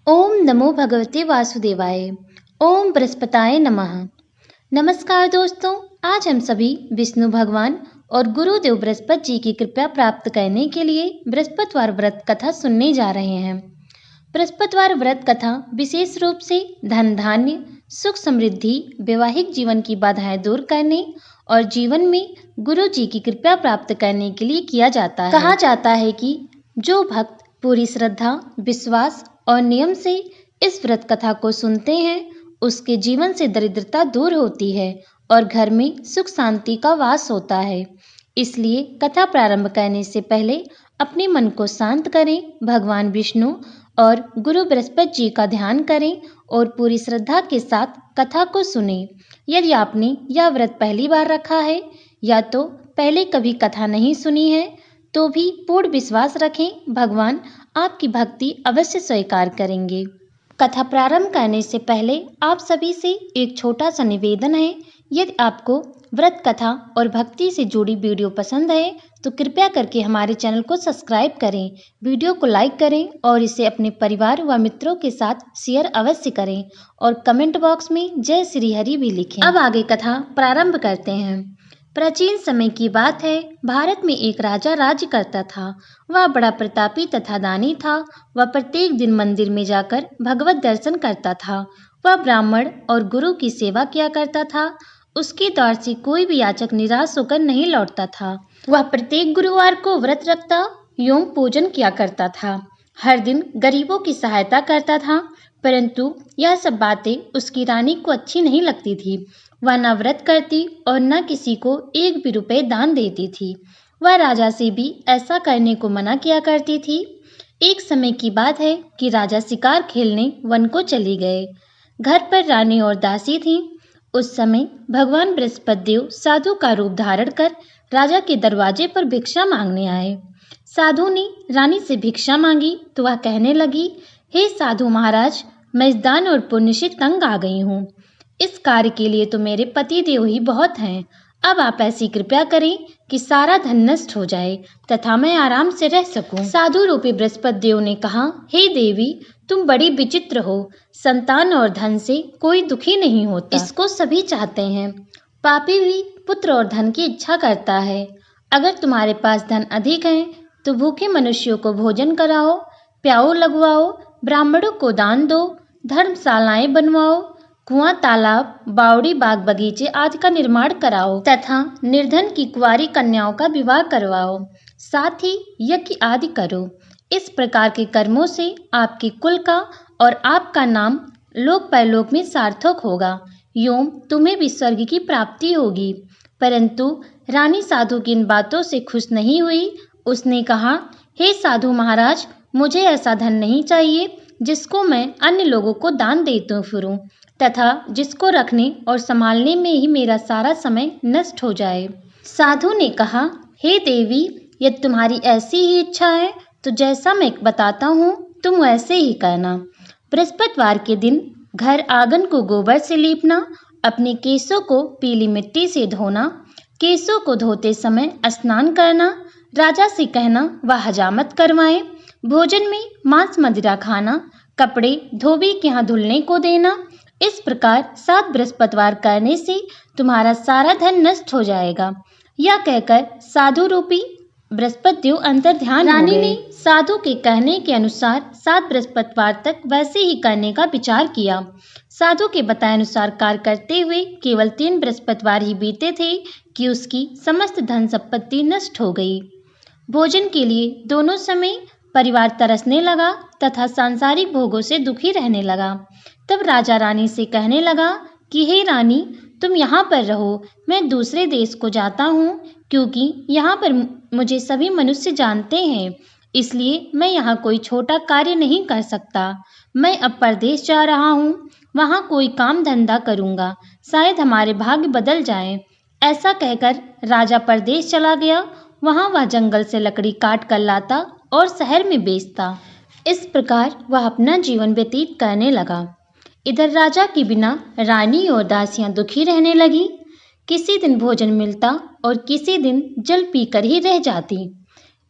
ओम नमो भगवते वासुदेवाय। ओम बृहस्पताय नमः। नमस्कार दोस्तों, आज हम सभी विष्णु भगवान और गुरुदेव बृहस्पति जी की कृपा प्राप्त करने के लिए बृहस्पतिवार व्रत कथा सुनने जा रहे हैं। बृहस्पतिवार व्रत कथा विशेष रूप से धन धान्य, सुख समृद्धि, वैवाहिक जीवन की बाधाएं दूर करने और जीवन में गुरु जी की कृपा प्राप्त करने के लिए किया जाता है। कहा जाता है कि जो भक्त पूरी श्रद्धा, विश्वास और नियम से इस व्रत कथा को सुनते हैं, उसके जीवन से दरिद्रता दूर होती है और घर में सुख शांति का वास होता है। इसलिए कथा प्रारंभ करने से पहले अपने मन को शांत करें, भगवान विष्णु और गुरु बृहस्पति जी का ध्यान करें और पूरी श्रद्धा के साथ कथा को सुनें। यदि आपने यह व्रत पहली बार रखा है या तो पहले कभी कथा नहीं सुनी है, तो भी पूर्ण विश्वास रखें, भगवान आपकी भक्ति अवश्य स्वीकार करेंगे। कथा प्रारंभ करने से पहले आप सभी से एक छोटा सा निवेदन है। यदि आपको व्रत कथा और भक्ति से जुड़ी वीडियो पसंद है तो कृपया करके हमारे चैनल को सब्सक्राइब करें, वीडियो को लाइक करें और इसे अपने परिवार व मित्रों के साथ शेयर अवश्य करें और कमेंट बॉक्स में जय श्री हरि भी लिखें। अब आगे कथा प्रारंभ करते हैं। प्राचीन समय की बात है, भारत में एक राजा राज्य करता था। वह बड़ा प्रतापी तथा दानी था। वह प्रत्येक दिन मंदिर में जाकर भगवत दर्शन करता था। वह ब्राह्मण और गुरु की सेवा किया करता था। उसके द्वार से कोई भी याचक निराश होकर नहीं लौटता था। वह प्रत्येक गुरुवार को व्रत रखता एवं पूजन किया करता था। हर दिन गरीबों की सहायता करता था, परंतु यह सब बातें उसकी रानी को अच्छी नहीं लगती थी। वह न व्रत करती और न किसी को एक भी रुपए दान देती थी। वह राजा से भी ऐसा करने को मना किया करती थी। एक समय की बात है कि राजा शिकार खेलने वन को चले गए। घर पर रानी और दासी थी। उस समय भगवान बृहस्पति देव साधु का रूप धारण कर राजा के दरवाजे पर भिक्षा मांगने आए। साधु ने रानी से भिक्षा मांगी तो वह कहने लगी, हे साधु महाराज, मैं इस दान और पुण्य से तंग आ गई हूँ। इस कार्य के लिए तो मेरे पति देव ही बहुत हैं। अब आप ऐसी कृपया करें कि सारा धन नष्ट हो जाए तथा मैं आराम से रह सकूं। साधु रूपी बृहस्पति देव ने कहा, हे देवी, तुम बड़ी विचित्र हो। संतान और धन से कोई दुखी नहीं होता, इसको सभी चाहते हैं। पापी भी पुत्र और धन की इच्छा करता है। अगर तुम्हारे पास धन अधिक है तो भूखे मनुष्यों को भोजन कराओ, प्याऊ लगवाओ, ब्राह्मणों को दान दो, धर्मशालाएं बनवाओ, कुआं, तालाब, बावड़ी, बाग बगीचे आदि का निर्माण कराओ तथा निर्धन की कुंवारी कन्याओं का विवाह करवाओ। साथ ही यज्ञ आदि करो। इस प्रकार के कर्मों से आपके कुल का और आपका नाम लोक परलोक में सार्थक होगा, एवं तुम्हें भी स्वर्ग की प्राप्ति होगी। परंतु रानी साधु की इन बातों से खुश नहीं हुई। उसने कहा, हे साधु महाराज, मुझे ऐसा धन नहीं चाहिए जिसको मैं अन्य लोगों को दान देते फिरूं तथा जिसको रखने और संभालने में ही मेरा सारा समय नष्ट हो जाए। साधु ने कहा, हे देवी, यदि तुम्हारी ऐसी ही इच्छा है तो जैसा मैं बताता हूँ तुम वैसे ही करना। बृहस्पतिवार के दिन घर आंगन को गोबर से लीपना, अपने केशों को पीली मिट्टी से धोना, केशों को धोते समय स्नान करना, राजा से कहना वह हजामत करवाएं, भोजन में मांस मदिरा खाना, कपड़े धोबी के यहाँ धुलने को देना। इस प्रकार 7 बृहस्पतिवार करने से तुम्हारा सारा धन नष्ट हो जाएगा। यह कहकर साधु रूपी बृहस्पति देव अंतर ध्यान हो गए। रानी ने साधु के कहने के अनुसार 7 बृहस्पतिवार तक वैसे ही करने का विचार किया। साधु के बताए अनुसार कार्य करते हुए केवल 3 बृहस्पतिवार ही बीते थे कि उसकी समस्त धन संपत्ति नष्ट हो गई। भोजन के लिए दोनों समय परिवार तरसने लगा तथा सांसारिक भोगों से दुखी रहने लगा। तब राजा रानी से कहने लगा कि हे रानी, तुम यहाँ पर रहो, मैं दूसरे देश को जाता हूँ, क्योंकि यहाँ पर मुझे सभी मनुष्य जानते हैं, इसलिए मैं यहाँ कोई छोटा कार्य नहीं कर सकता। मैं अब परदेश जा रहा हूँ, वहाँ कोई काम धंधा करूँगा, शायद हमारे भाग्य बदल जाएं। ऐसा कहकर राजा परदेश चला गया। वहाँ वह जंगल से लकड़ी काट कर लाता और शहर में बेचता। इस प्रकार वह अपना जीवन व्यतीत करने लगा। इधर राजा के बिना रानी और दासियां दुखी रहने लगी। किसी दिन भोजन मिलता और किसी दिन जल पीकर ही रह जाती।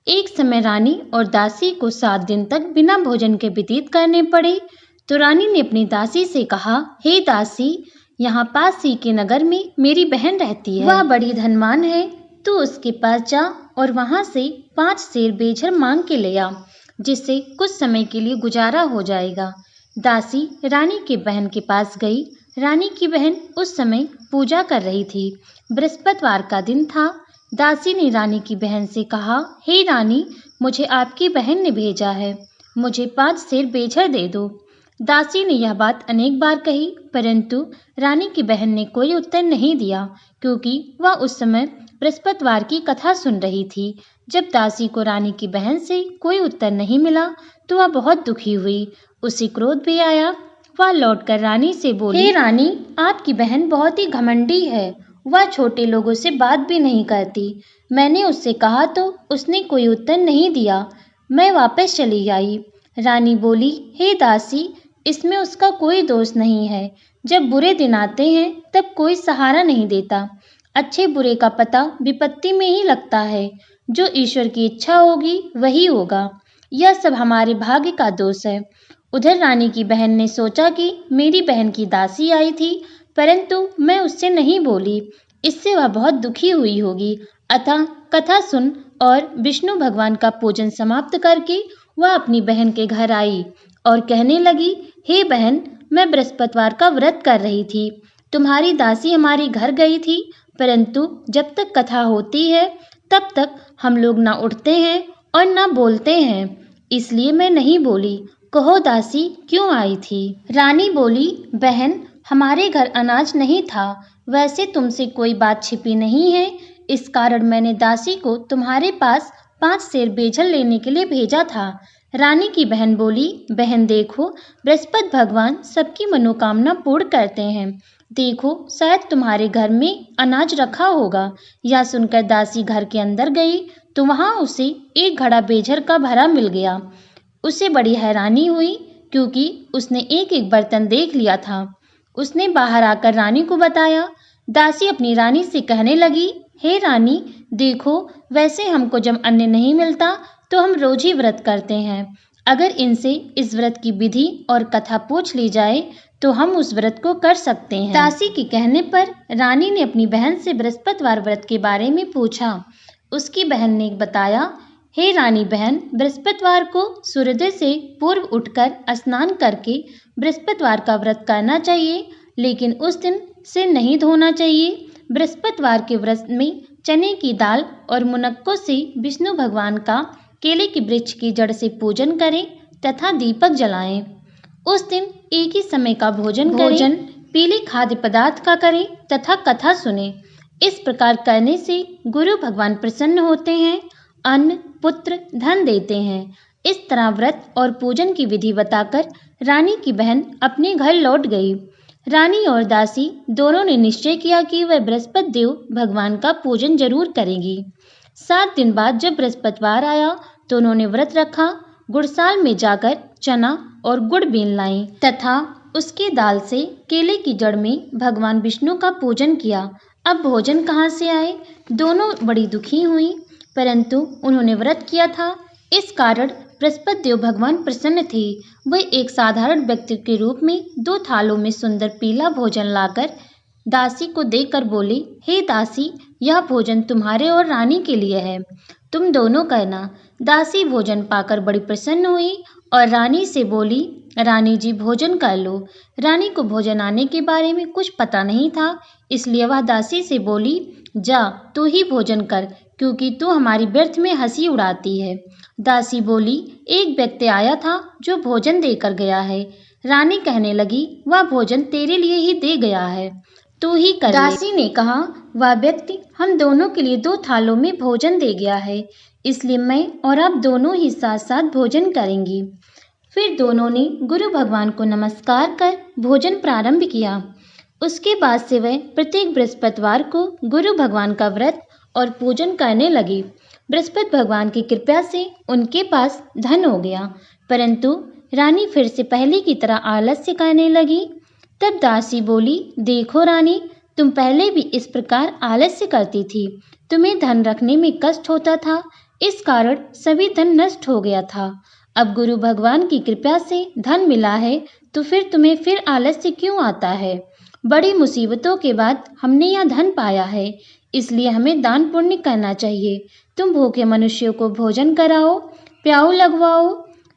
एक समय रानी और दासी को 7 दिन तक बिना भोजन के व्यतीत करने पड़े। तो रानी ने अपनी दासी से कहा, हे दासी, यहाँ पास ही के नगर में मेरी बहन रहती है। वह बड़ी धनवान है, तू उसके पास जा और वहां से 5 सेर बेझर मांग के ले आ, जिससे कुछ समय के लिए गुजारा हो जाएगा। दासी रानी की बहन के पास गई। रानी की बहन उस समय पूजा कर रही थी। बृहस्पतिवार का दिन था। दासी ने रानी की बहन से कहा, हे रानी, मुझे आपकी बहन ने भेजा है, मुझे 5 सेर बेझर दे दो। दासी ने यह बात अनेक बार कही, परंतु रानी की बहन ने कोई उत्तर नहीं दिया, क्योंकि वह उस समय बृहस्पतिवार की कथा सुन रही थी। जब दासी को रानी की बहन से कोई उत्तर नहीं मिला तो वह बहुत दुखी हुई। उसे क्रोध भी आया। वह लौटकर रानी से बोली, हे रानी, आपकी बहन बहुत ही घमंडी है। वह छोटे लोगों से बात भी नहीं करती। मैंने उससे कहा तो उसने कोई उत्तर नहीं दिया। मैं वापस चली आई। रानी बोली, हे दासी, इसमें उसका कोई दोष नहीं है। जब बुरे दिन आते हैं तब कोई सहारा नहीं देता। अच्छे बुरे का पता विपत्ति में ही लगता है। जो ईश्वर की इच्छा होगी वही होगा। यह सब हमारे भाग्य का दोष है। उधर रानी की बहन ने सोचा कि मेरी बहन की दासी आई थी, परंतु मैं उससे नहीं बोली, इससे वह बहुत दुखी हुई होगी। अतः कथा सुन और विष्णु भगवान का पूजन समाप्त करके वह अपनी बहन के घर आई और कहने लगी, हे बहन, मैं बृहस्पतिवार का व्रत कर रही थी। तुम्हारी दासी हमारे घर गई थी, परंतु जब तक कथा होती है तब तक हम लोग ना उठते हैं और ना बोलते हैं, इसलिए मैं नहीं बोली। कहो दासी, क्यों आई थी? रानी बोली, बहन, हमारे घर अनाज नहीं था। वैसे तुमसे कोई बात छिपी नहीं है, इस कारण मैंने दासी को तुम्हारे पास 5 सेर बेझर लेने के लिए भेजा था। रानी की बहन बोली, बहन देखो, बृहस्पति भगवान सबकी मनोकामना पूर्ण करते हैं। देखो, शायद तुम्हारे घर में अनाज रखा होगा। यह सुनकर दासी घर के अंदर गई तो वहां उसे एक घड़ा बेझर का भरा मिल गया। उसे बड़ी हैरानी हुई, क्योंकि उसने एक एक बर्तन देख लिया था। उसने बाहर आकर रानी को बताया। दासी अपनी रानी से कहने लगी, हे रानी, देखो, वैसे हमको जब अन्न नहीं मिलता तो हम रोज ही व्रत करते हैं। अगर इनसे इस व्रत की विधि और कथा पूछ ली जाए तो हम उस व्रत को कर सकते हैं। दासी के कहने पर रानी ने अपनी बहन से बृहस्पतिवार व्रत के बारे में पूछा। उसकी बहन ने बताया, हे रानी बहन, बृहस्पतिवार को सूर्योदय से पूर्व उठकर स्नान करके बृहस्पतिवार का व्रत करना चाहिए, लेकिन उस दिन सिर नहीं धोना चाहिए। बृहस्पतिवार के व्रत में चने की दाल और मुनक्कों से विष्णु भगवान का केले के वृक्ष की जड़ से पूजन करें तथा दीपक जलाएं। उस दिन एक ही समय का भोजन पीले खाद्य पदार्थ का करें तथा कथा सुने। इस प्रकार करने से गुरु भगवान प्रसन्न होते हैं, अन्न, पुत्र, धन देते हैं। इस तरह व्रत और पूजन की विधि बताकर रानी की बहन अपने घर लौट गई। रानी और दासी दोनों ने निश्चय किया कि वह बृहस्पति देव भगवान का पूजन जरूर करेंगी। 7 दिन बाद जब बृहस्पतिवार आया तो उन्होंने व्रत रखा। गुड़साल में जाकर चना और गुड़ बीन लाई तथा उसके दाल से केले की जड़ में भगवान विष्णु का पूजन किया। अब भोजन कहाँ से आए? दोनों बड़ी दुखी हुई, परंतु उन्होंने व्रत किया था, इस कारण बृहस्पति देव भगवान प्रसन्न थे। वे एक साधारण व्यक्ति के रूप में 2 थालों में सुंदर पीला भोजन लाकर दासी को देकर बोले, हे दासी, यह भोजन तुम्हारे और रानी के लिए है, तुम दोनों करना। दासी भोजन पाकर बड़ी प्रसन्न हुई और रानी से बोली, रानी जी, भोजन कर लो। रानी को भोजन आने के बारे में कुछ पता नहीं था, इसलिए वह दासी से बोली, जा तू ही भोजन कर, क्योंकि तू हमारी व्यर्थ में हंसी उड़ाती है। दासी बोली, एक व्यक्ति आया था जो भोजन देकर गया है। रानी कहने लगी, वह भोजन तेरे लिए ही दे गया है, तू ही कर ले। दासी ने कहा, वह व्यक्ति हम दोनों के लिए 2 थालों में भोजन दे गया है, इसलिए मैं और आप दोनों ही साथ साथ भोजन करेंगी। फिर दोनों ने गुरु भगवान को नमस्कार कर भोजन प्रारंभ किया। उसके बाद से वह प्रत्येक बृहस्पतिवार को गुरु भगवान का व्रत और पूजन करने लगी। बृहस्पति भगवान की कृपा से उनके पास धन हो गया, परंतु रानी फिर से पहले की तरह आलस्य करने लगी। तब दासी बोली, देखो रानी, तुम पहले भी इस प्रकार आलस्य करती थी, तुम्हें धन रखने में कष्ट होता था, इस कारण सभी धन नष्ट हो गया था। अब गुरु भगवान की कृपा से धन मिला है तो फिर तुम्हें फिर आलस्य क्यों आता है? बड़ी मुसीबतों के बाद हमने यह धन पाया है, इसलिए हमें दान पुण्य करना चाहिए। तुम भूखे मनुष्यों को भोजन कराओ, प्याऊ लगवाओ,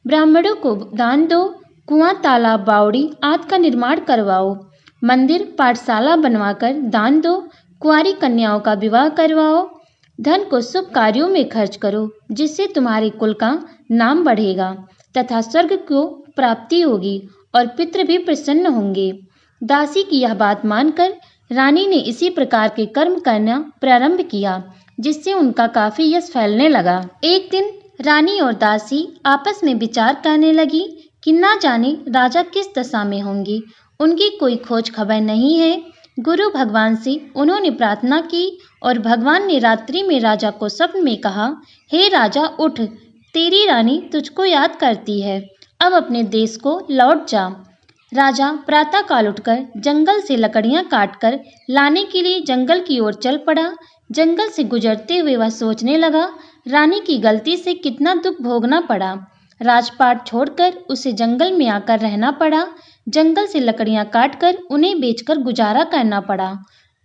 ब्राह्मणों को दान दो, कुआं, तालाब, बावड़ी आदि का निर्माण करवाओ, मंदिर, पाठशाला बनवाकर दान दो, कुंवारी कन्याओं का विवाह करवाओ, धन को शुभ कार्यों में खर्च करो, जिससे तुम्हारे कुल का नाम बढ़ेगा तथा स्वर्ग को प्राप्ति होगी और पितृ भी प्रसन्न होंगे। दासी की यह बात मानकर रानी ने इसी प्रकार के कर्म करना प्रारंभ किया, जिससे उनका काफी यश फैलने लगा। एक दिन रानी और दासी आपस में विचार करने लगी कि ना जाने राजा किस दशा में होंगे, उनकी कोई खोज खबर नहीं है। गुरु भगवान से उन्होंने प्रार्थना की और भगवान ने रात्रि में राजा को स्वप्न में कहा, हे राजा उठ, तेरी रानी तुझको याद करती है, अब अपने देश को लौट जा। राजा प्रातःकाल उठकर जंगल से लकड़ियां काटकर लाने के लिए जंगल की ओर चल पड़ा। जंगल से गुजरते हुए वह सोचने लगा, रानी की गलती से कितना दुख भोगना पड़ा। राजपाट छोड़कर उसे जंगल में आकर रहना पड़ा। जंगल से लकड़ियां काटकर उन्हें बेचकर गुजारा करना पड़ा।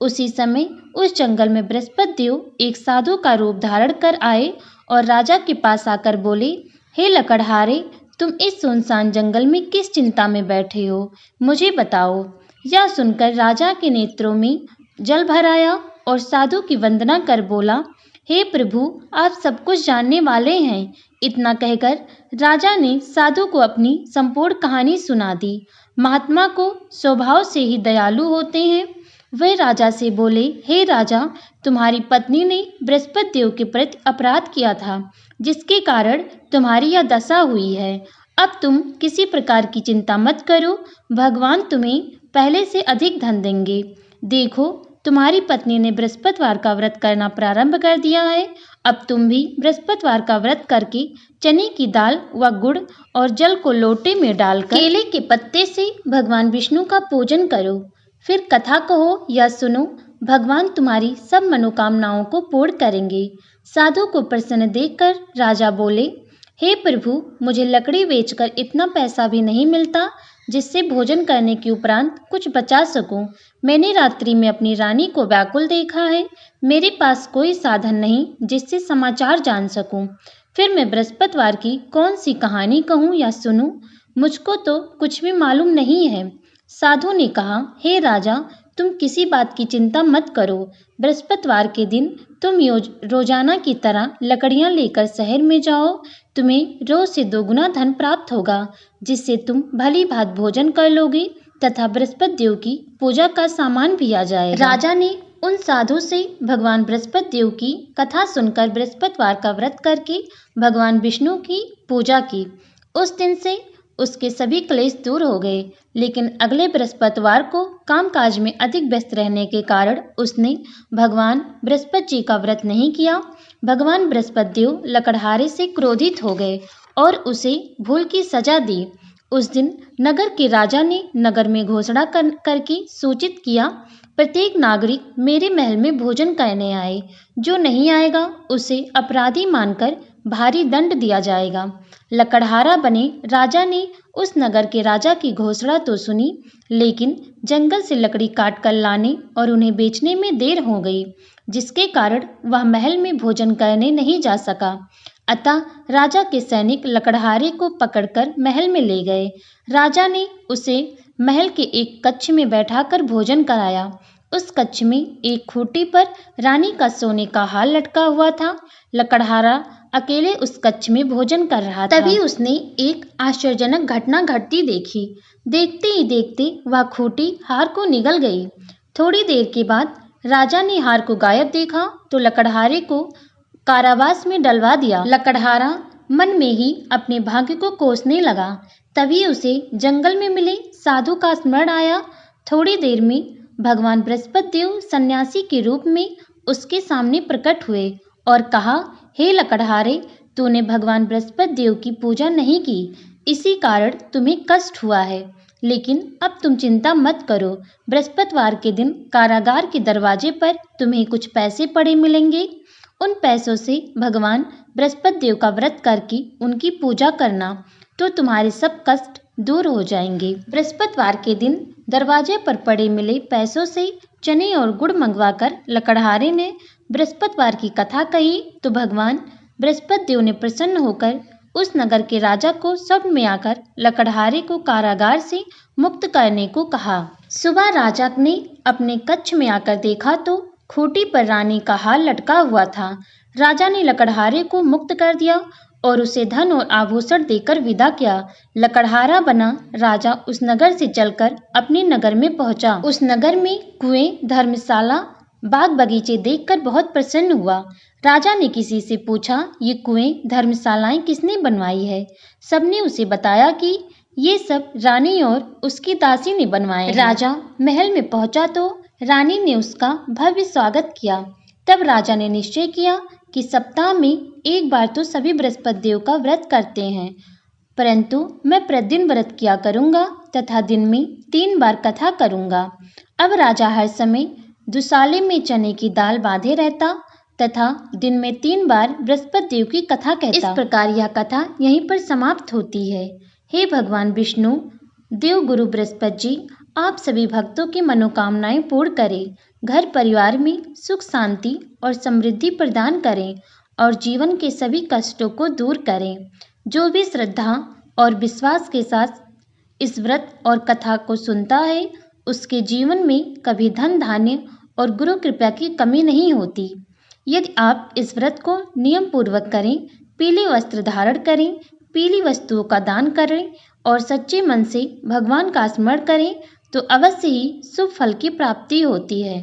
उसी समय उस जंगल में बृहस्पति देव एक साधु का रूप धारण कर आए और राजा के पास आकर बोले, हे लकड़हारे, तुम इस सुनसान जंगल में किस चिंता में बैठे हो, मुझे बताओ। यह सुनकर राजा के नेत्रों में जल भर आया और साधु की वंदना कर बोला, हे प्रभु, आप सब कुछ जानने वाले हैं। इतना कहकर राजा ने साधु को अपनी संपूर्ण कहानी सुना दी। महात्मा को स्वभाव से ही दयालु होते हैं। वे राजा से बोले, हे राजा, तुम्हारी पत्नी ने बृहस्पति देव के प्रति अपराध किया था, जिसके कारण तुम्हारी यह दशा हुई है। अब तुम किसी प्रकार की चिंता मत करो, भगवान तुम्हें पहले से अधिक धन देंगे। देखो, तुम्हारी पत्नी ने बृहस्पतिवार का व्रत करना प्रारंभ कर दिया है। अब तुम भी बृहस्पतिवार का व्रत करके चने की दाल व गुड़ और जल को लोटे में डालकर केले के पत्ते से भगवान विष्णु का पूजन करो। फिर कथा कहो या सुनो, भगवान तुम्हारी सब मनोकामनाओं को पूर्ण करेंगे। साधु को प्रसन्न देखकर राजा बोले, हे प्रभु, मुझे लकड़ी बेचकर इतना पैसा भी नहीं मिलता जिससे भोजन करने के उपरांत कुछ बचा सकूं। मैंने रात्रि में अपनी रानी को व्याकुल देखा है। मेरे पास कोई साधन नहीं जिससे समाचार जान सकूं। फिर मैं बृहस्पतिवार की कौन सी कहानी कहूं या सुनूं, मुझको तो कुछ भी मालूम नहीं है। साधु ने कहा, हे राजा, तुम किसी बात की चिंता मत करो। बृहस्पतिवार के दिन तुम रोजाना की तरह लकड़ियां लेकर शहर में जाओ। तुम्हें रोज से 2 गुना धन प्राप्त होगा, जिससे तुम भली भात भोजन कर लोगे तथा बृहस्पति देव की पूजा का सामान भी आ जाएगा। राजा ने उन साधु से भगवान बृहस्पति देव की कथा सुनकर बृहस्पतिवार का व्रत करके भगवान विष्णु की पूजा की। उस दिन से उसके सभी क्लेश दूर हो गए। लेकिन अगले बृहस्पतिवार को कामकाज में अधिक व्यस्त रहने के कारण उसने भगवान बृहस्पति जी का व्रत नहीं किया। भगवान बृहस्पति देव लकड़हारे से क्रोधित हो गए और उसे भूल की सजा दी। उस दिन नगर के राजा ने नगर में घोषणा करके सूचित किया, प्रत्येक नागरिक मेरे महल में भोजन करने आए। जो नहीं आएगा उसे अपराधी मानकर भारी दंड दिया जाएगा। लकड़हारा बने राजा ने उस नगर के राजा की घोषणा तो सुनी, लेकिन जंगल से लकड़ी काट कर लाने और उन्हें बेचने में देर हो गई, जिसके कारण वह महल में भोजन करने नहीं जा सका। अतः राजा के सैनिक लकड़हारे को पकड़कर महल में ले गए। राजा ने उसे महल के एक कक्ष में बैठाकर भोजन कराया। उस कक्ष में एक खूंटी पर रानी का सोने का हार लटका हुआ था। लकड़हारा अकेले उस कक्ष में भोजन कर रहा था। तभी उसने एक आश्चर्यजनक घटना घटती देखी। देखते ही देखते वह खूंटी हार को निगल गई। थोड़ी देर के बाद राजा ने हार को गायब देखा तो लकड़हारे को कारावास में डलवा दिया। लकड़हारा मन में ही अपने भाग्य को कोसने लगा। तभी उसे जंगल में मिले साधु का स्मरण आया। थोड़ी देर में भगवान बृहस्पति देव सन्यासी के रूप में उसके सामने प्रकट हुए और कहा, हे लकड़हारे, तूने भगवान बृहस्पति देव की पूजा नहीं की, इसी कारण तुम्हें कष्ट हुआ है। लेकिन अब तुम चिंता मत करो। बृहस्पतिवार के दिन कारागार के दरवाजे पर तुम्हें कुछ पैसे पड़े मिलेंगे। उन पैसों से भगवान बृहस्पति देव का व्रत करके उनकी पूजा करना, तो तुम्हारे सब कष्ट दूर हो जाएंगे। बृहस्पतिवार के दिन दरवाजे पर पड़े मिले पैसों से चने और गुड़ मंगवाकर लकड़हारे ने बृहस्पतिवार की कथा कही तो भगवान बृहस्पति देव ने प्रसन्न होकर उस नगर के राजा को स्वप्न में आकर लकड़हारे को कारागार से मुक्त करने को कहा। सुबह राजा ने अपने कक्ष में आकर देखा तो खूंटी पर रानी का हार लटका हुआ था। राजा ने लकड़हारे को मुक्त कर दिया और उसे धन और आभूषण देकर विदा किया। लकड़हारा बना राजा उस नगर से चलकर अपने नगर में पहुंचा। उस नगर में कुएं, धर्मशाला, बाग बगीचे देखकर बहुत प्रसन्न हुआ। राजा ने किसी से पूछा, ये कुएं, धर्मशालाएं किसने बनवाई है? सबने उसे बताया कि ये सब रानी और उसकी दासी ने बनवाए हैं। राजा महल में पहुंचा तो रानी ने उसका भव्य स्वागत किया। तब राजा ने निश्चय किया कि सप्ताह में एक बार तो सभी बृहस्पति देव का व्रत करते हैं, परंतु मैं प्रतिदिन व्रत किया करूंगा तथा दिन में 3 बार कथा करूंगा। अब राजा हर समय दुसाले में चने की दाल बांधे रहता तथा दिन में 3 बार बृहस्पति देव की कथा कहता। इस प्रकार यह कथा यहीं पर समाप्त होती है। हे भगवान विष्णु, देव गुरु बृहस्पति जी, आप सभी भक्तों की मनोकामनाएं पूर्ण करें, घर परिवार में सुख शांति और समृद्धि प्रदान करें और जीवन के सभी कष्टों को दूर करें। जो भी श्रद्धा और विश्वास के साथ इस व्रत और कथा को सुनता है, उसके जीवन में कभी धन धान्य और गुरु कृपा की कमी नहीं होती। यदि आप इस व्रत को नियम पूर्वक करें, पीले वस्त्र धारण करें, पीली वस्तुओं का दान करें और सच्चे मन से भगवान का स्मरण करें तो अवश्य ही शुभ फल की प्राप्ति होती है।